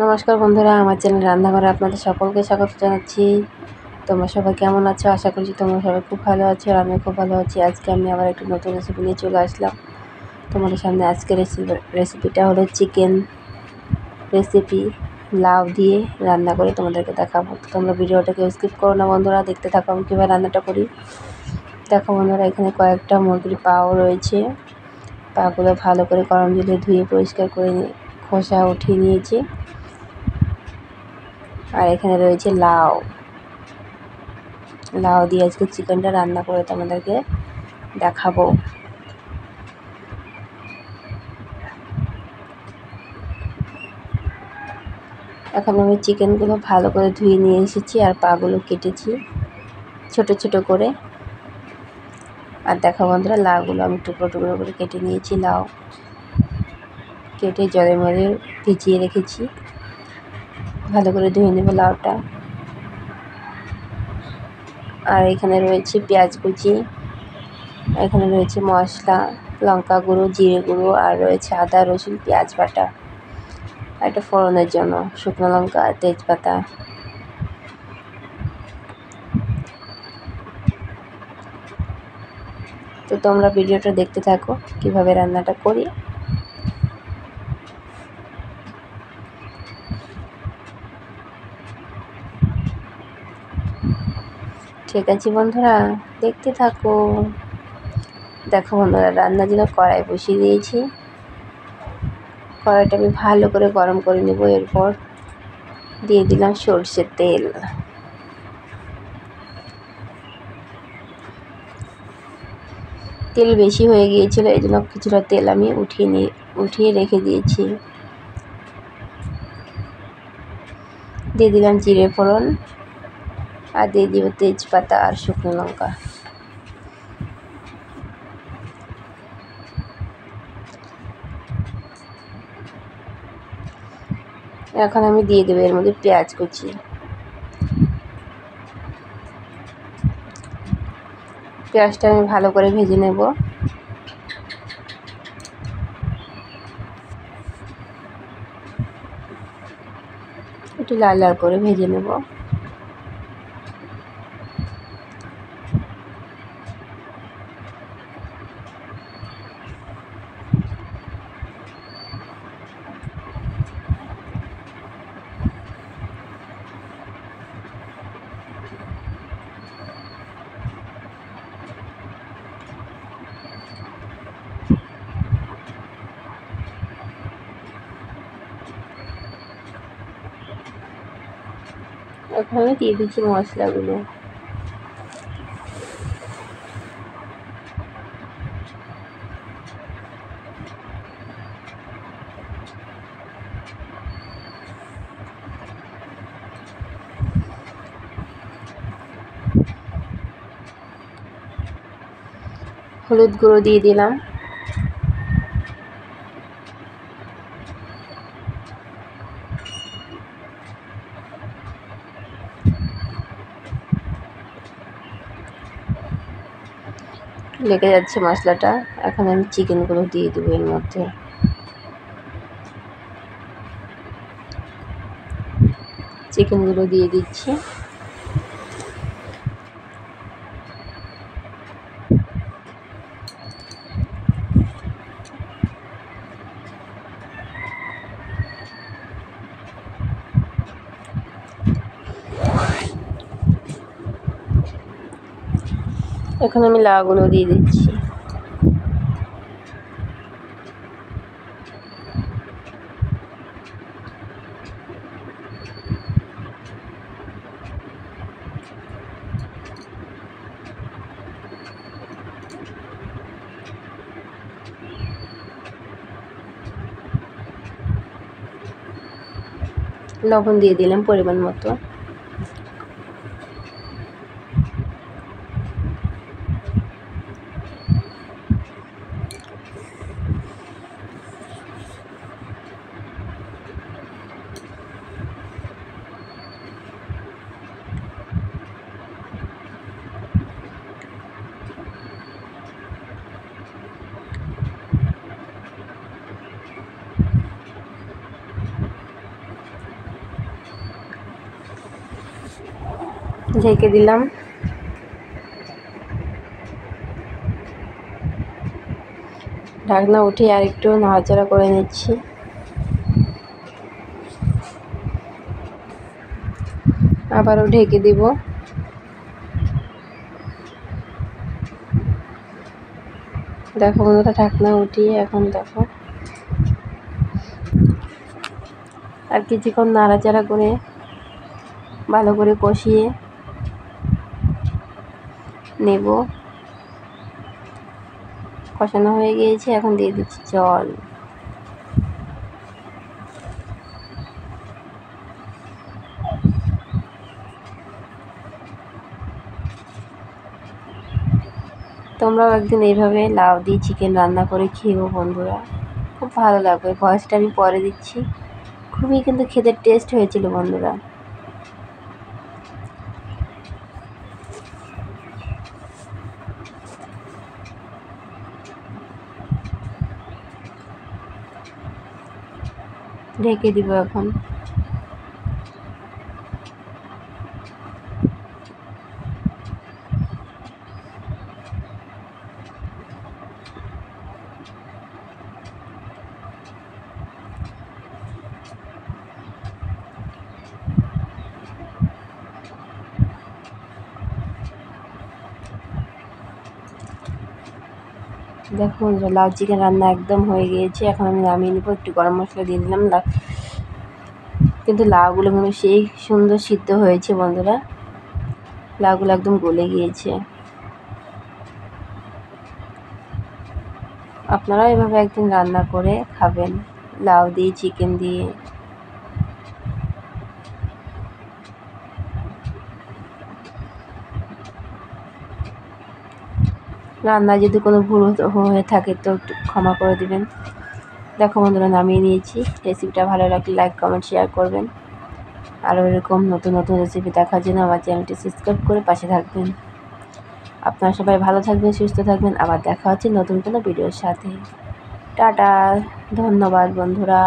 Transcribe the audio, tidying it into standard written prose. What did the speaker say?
নমস্কার বন্ধুরা, আমার চ্যানেল রান্নাঘরে আপনাদের সকলকে স্বাগত জানাচ্ছি। তোমরা সবাই কেমন আছো? আশা করছি তোমরা সবাই খুব ভালো আছো আর আমিও খুব ভালো আছি। আজকে আমি আবার একটু নতুন রেসিপি নিয়ে চলে আসলাম তোমাদের সামনে। আজকে রেসিপিটা হলো চিকেন রেসিপি, লাউ দিয়ে রান্না করে তোমাদেরকে দেখাবো। তোমরা ভিডিওটাকে স্কিপ করো না বন্ধুরা, দেখতে থাকো আমি কীভাবে রান্নাটা করি। দেখো বন্ধুরা, এখানে কয়েকটা মুরগির পাও রয়েছে। পাগুলো ভালো করে গরম জলে ধুয়ে পরিষ্কার করে খোসা উঠিয়ে নিয়েছি। আর এখানে রয়েছে লাউ দিয়ে আজকে চিকেনটা রান্না করে তোমাদেরকে দেখাবো। এখন আমি চিকেনগুলো ভালো করে ধুয়ে নিয়ে এসেছি আর পাগুলো কেটেছি ছোট ছোট করে। আর দেখো বন্ধুরা, লাউগুলো আমি টুকরো টুকরো করে কেটে নিয়েছি। লাউ কেটে জলের মধ্যে ভিজিয়ে রেখেছি। ভালো করে ধুয়ে নেব লাউটা। আর এখানে রয়েছে পেঁয়াজ কুচি, এখানে রয়েছে মশলা, লঙ্কা গুঁড়ো, জিরে গুঁড়ো, আর রয়েছে আদা রসুন পেঁয়াজ বাটা, আর একটা ফোড়নের জন্য শুকনো লঙ্কা আর তেজপাতা। তো তোমরা ভিডিওটা দেখতে থাকো কিভাবে রান্নাটা করি। ঠিক আছে বন্ধুরা, দেখতে থাকো। দেখো বন্ধুরা, রান্নার জন্য কড়াই বসিয়ে দিয়েছি। কড়াইটা আমি ভালো করে গরম করে নেব। এরপর দিয়ে দিলাম সরষের তেল। তেল বেশি হয়ে গিয়েছিল, এই জন্য কিছুটা তেল আমি উঠিয়ে রেখে দিয়েছি। দিয়ে দিলাম জিরে ফোড়ন, আর দিয়ে দিব তেজপাতা আর শুকনো লঙ্কা। এখন আমি দিয়ে দেবো এর মধ্যে পেঁয়াজ কুচি। পেঁয়াজটা আমি ভালো করে ভেজে নেব। একটু লাল লাল করে ভেজে নেব। এখন আমি দিয়ে দিচ্ছি মশলাগুলো। হলুদ গুঁড়ো দিয়ে দিলাম। লেগে যাচ্ছে মশলাটা। এখন আমি চিকেনগুলো দিয়ে দেবো এর মধ্যে। চিকেনগুলো দিয়ে দিচ্ছি। এখন আমি লাউগুলো দিয়ে দিচ্ছি। লবণ দিয়ে দিলাম পরিমাণ মতো। ঢেকে দিলাম। ঢাকনা উঠিয়ে আর একটু নাড়াচাড়া করে নিচ্ছি। আবারও ঢেকে দিব। দেখো বন্ধুরা, ঢাকনা উঠিয়ে এখন দেখো আর কিছুক্ষণ নাড়াচাড়া করে ভালো করে কষিয়ে নেব। কষানো হয়ে গিয়েছে, এখন দিয়ে দিচ্ছি জল। তোমরাও একদিন এইভাবে লাউ দিয়ে চিকেন রান্না করে খেও বন্ধুরা, খুব ভালো লাগবে। ভয়েসটা আমি পরে দিচ্ছি। খুবই কিন্তু খেতে টেস্ট হয়েছিল বন্ধুরা। ঢেকে দিব এখন। দেখো বন্ধুরা, লাউ চিকেন রান্না একদম হয়ে গিয়েছে। এখন আমি নামিয়ে নেবো। একটু গরম মশলা দিয়ে দিলাম। কিন্তু লাউগুলো কিন্তু সেই সুন্দর সিদ্ধ হয়েছে বন্ধুরা। লাউগুলো একদম গলে গিয়েছে। আপনারাও এভাবে একদিন রান্না করে খাবেন, লাউ দিয়ে চিকেন দিয়ে। রান্নায় যদি কোনো ভুল হয়ে থাকে তো একটু ক্ষমা করে দিবেন। দেখো বন্ধুরা, নামিয়ে নিয়েছি। রেসিপিটা ভালো লাগলে লাইক কমেন্ট শেয়ার করবেন। আরও এরকম নতুন নতুন রেসিপি দেখার জন্য আমার চ্যানেলটি সাবস্ক্রাইব করে পাশে থাকবেন। আপনারা সবাই ভালো থাকবেন, সুস্থ থাকবেন। আবার দেখা হচ্ছে নতুন কোনো ভিডিওর সাথে। টাটা, ধন্যবাদ বন্ধুরা।